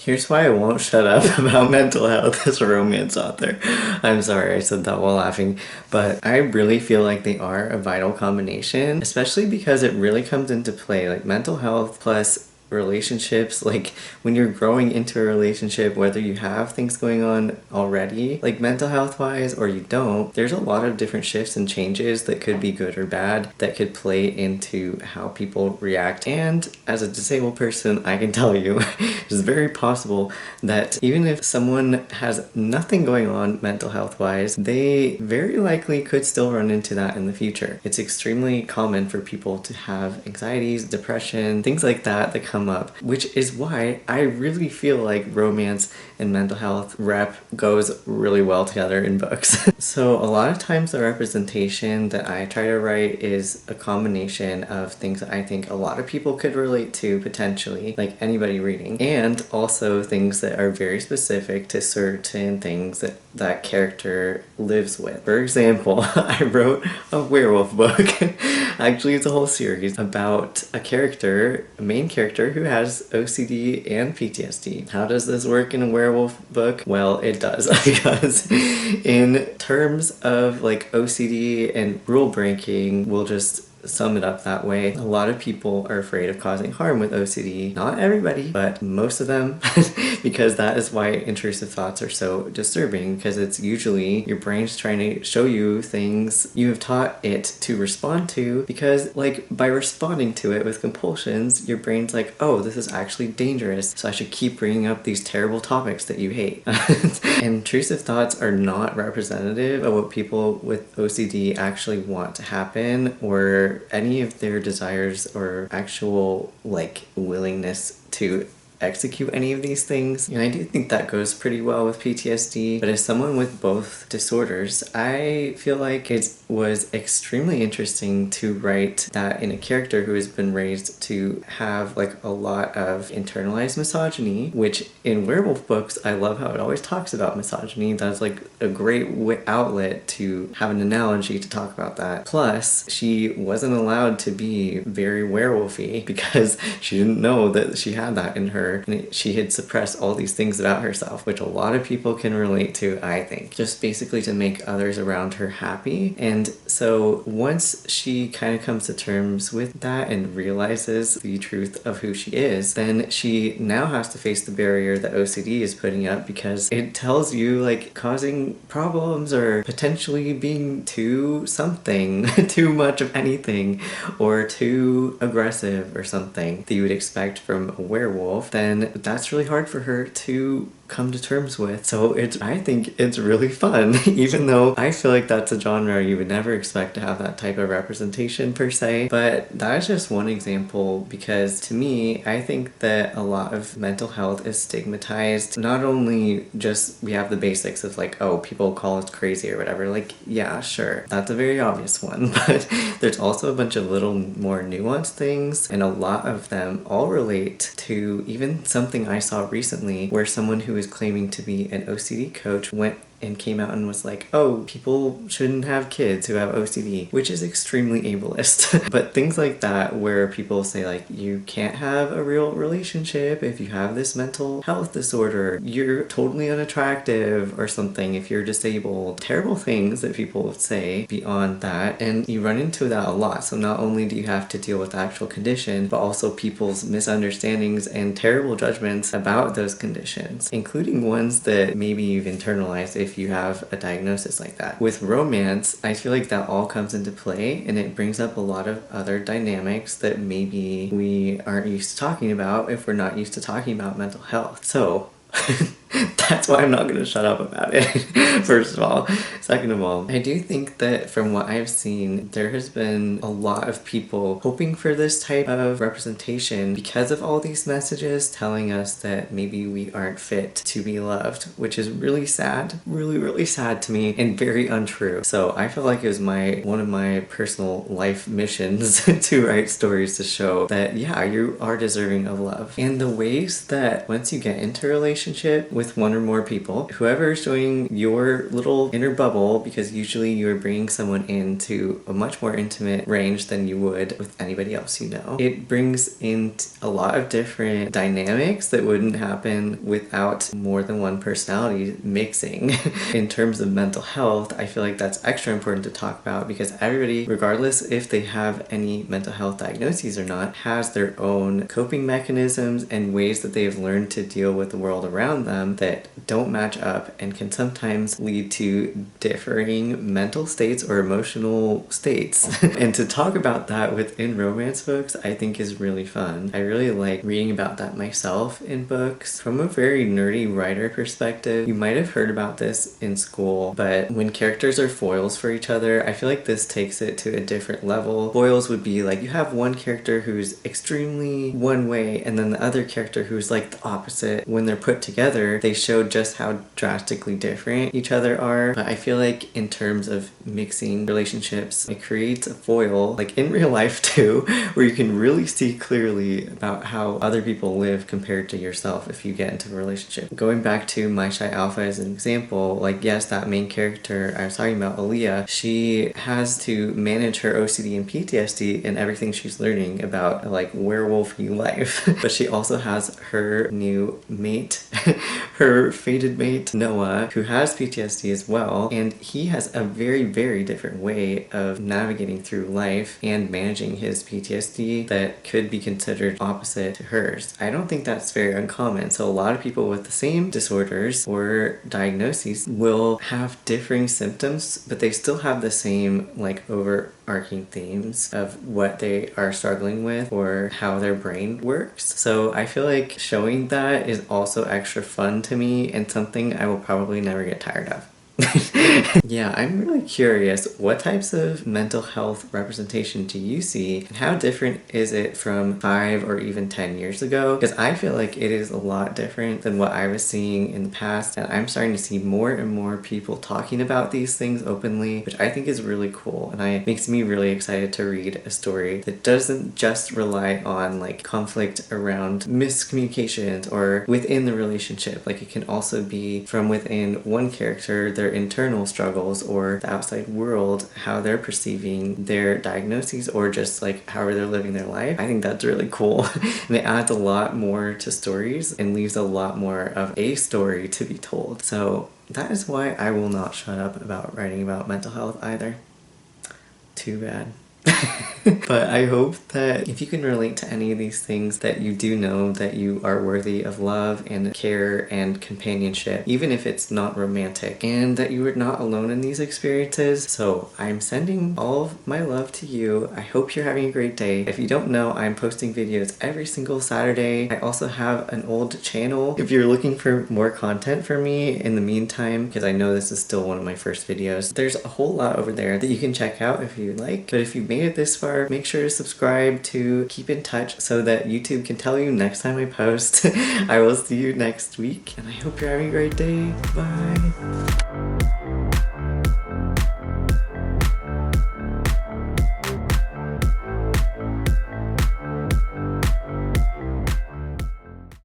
Here's why I won't shut up about mental health as a romance author. I'm sorry I said that while laughing, but I really feel like they are a vital combination, especially because it really comes into play, like mental health plus relationships. Like when you're growing into a relationship, whether you have things going on already, like mental health wise, or you don't, there's a lot of different shifts and changes that could be good or bad that could play into how people react. And as a disabled person, I can tell you it's very possible that even if someone has nothing going on mental health wise, they very likely could still run into that in the future. It's extremely common for people to have anxieties, depression, things like that come up, which is why I really feel like romance and mental health goes really well together in books. So a lot of times the representation that I try to write is a combination of things that I think a lot of people could relate to potentially, like anybody reading, and also things that are very specific to certain things that that character lives with. For example, I wrote a werewolf book. Actually, it's a whole series about a main character who has OCD and PTSD. How does this work in a werewolf book? Well, it does, because in terms of like OCD and rule breaking, we'll just sum it up that way. A lot of people are afraid of causing harm with OCD. Not everybody, but most of them, because that is why intrusive thoughts are so disturbing, because it's usually your brain's trying to show you things you have taught it to respond to, because like by responding to it with compulsions, your brain's like, oh, this is actually dangerous, so I should keep bringing up these terrible topics that you hate. Intrusive thoughts are not representative of what people with OCD actually want to happen, or any of their desires or actual like willingness to execute any of these things. And I do think that goes pretty well with PTSD, but as someone with both disorders, I feel like it was extremely interesting to write that in a character who has been raised to have like a lot of internalized misogyny, which in werewolf books, I love how it always talks about misogyny. That's like a great outlet to have an analogy to talk about that. Plus, she wasn't allowed to be very werewolfy because she didn't know that she had that in her. And she had suppressed all these things about herself, which a lot of people can relate to, I think. Just basically to make others around her happy. And so once she kind of comes to terms with that and realizes the truth of who she is, then she now has to face the barrier that OCD is putting up, because it tells you like causing problems or potentially being too something, too much of anything, or too aggressive or something that you would expect from a werewolf. Then that's really hard for her to come to terms with. So I think it's really fun, even though I feel like that's a genre you would never expect to have that type of representation per se. But that's just one example, because to me, I think that a lot of mental health is stigmatized. Not only just we have the basics of like, oh, people call us crazy or whatever, like, yeah, sure, that's a very obvious one, but there's also a bunch of little more nuanced things, and a lot of them all relate to even something I saw recently where someone who was claiming to be an OCD coach went and came out and was like, oh, people shouldn't have kids who have OCD, which is extremely ableist. But things like that, where people say like, you can't have a real relationship if you have this mental health disorder, you're totally unattractive or something if you're disabled. Terrible things that people say beyond that, and you run into that a lot. So not only do you have to deal with the actual condition, but also people's misunderstandings and terrible judgments about those conditions, including ones that maybe you've internalized if you have a diagnosis like that. With romance, I feel like that all comes into play, and it brings up a lot of other dynamics that maybe we aren't used to talking about if we're not used to talking about mental health. So that's why I'm not going to shut up about it, first of all. Second of all, I do think that from what I've seen, there has been a lot of people hoping for this type of representation because of all these messages telling us that maybe we aren't fit to be loved, which is really sad, really, really sad to me, and very untrue. So I feel like it was one of my personal life missions to write stories to show that, yeah, you are deserving of love. And the ways that once you get into a relationship with one or more people. Whoever's joining your little inner bubble, because usually you're bringing someone into a much more intimate range than you would with anybody else you know. It brings in a lot of different dynamics that wouldn't happen without more than one personality mixing. In terms of mental health, I feel like that's extra important to talk about because everybody, regardless if they have any mental health diagnoses or not, has their own coping mechanisms and ways that they've learned to deal with the world around them that don't match up and can sometimes lead to differing mental states or emotional states. And to talk about that within romance books, I think is really fun. I really like reading about that myself in books. From a very nerdy writer perspective, you might have heard about this in school, but when characters are foils for each other, I feel like this takes it to a different level. Foils would be like you have one character who's extremely one way and then the other character who's like the opposite. When they're put together, they show just how drastically different each other are. But I feel like in terms of mixing relationships, it creates a foil, like in real life too, where you can really see clearly about how other people live compared to yourself if you get into a relationship. Going back to My Shy Alpha as an example, like yes, that main character I was talking about, Aaliyah, she has to manage her OCD and PTSD and everything she's learning about like werewolfy life. But she also has her new mate, her fated mate, Noah, who has PTSD as well, and he has a very, very different way of navigating through life and managing his PTSD that could be considered opposite to hers. I don't think that's very uncommon. So a lot of people with the same disorders or diagnoses will have differing symptoms, but they still have the same like overarching themes of what they are struggling with or how their brain works. So I feel like showing that is also extra fun to me and something I will probably never get tired of. Yeah, I'm really curious, what types of mental health representation do you see and how different is it from 5 or even 10 years ago? Because I feel like it is a lot different than what I was seeing in the past, and I'm starting to see more and more people talking about these things openly, which I think is really cool, and it makes me really excited to read a story that doesn't just rely on like conflict around miscommunications or within the relationship. Like it can also be from within one character, their internal struggles or the outside world, how they're perceiving their diagnoses or just like how they're living their life. I think that's really cool. And it adds a lot more to stories and leaves a lot more of a story to be told. So that is why I will not shut up about writing about mental health either. Too bad. But I hope that if you can relate to any of these things, that you do know that you are worthy of love and care and companionship, even if it's not romantic, and that you are not alone in these experiences. So I'm sending all of my love to you. I hope you're having a great day. If you don't know, I'm posting videos every single Saturday. I also have an old channel if you're looking for more content from me in the meantime, because I know this is still one of my first videos. There's a whole lot over there that you can check out if you like. But if you made it this far, make sure to subscribe to keep in touch so that YouTube can tell you next time I post. I will see you next week, and I hope you're having a great day. Bye!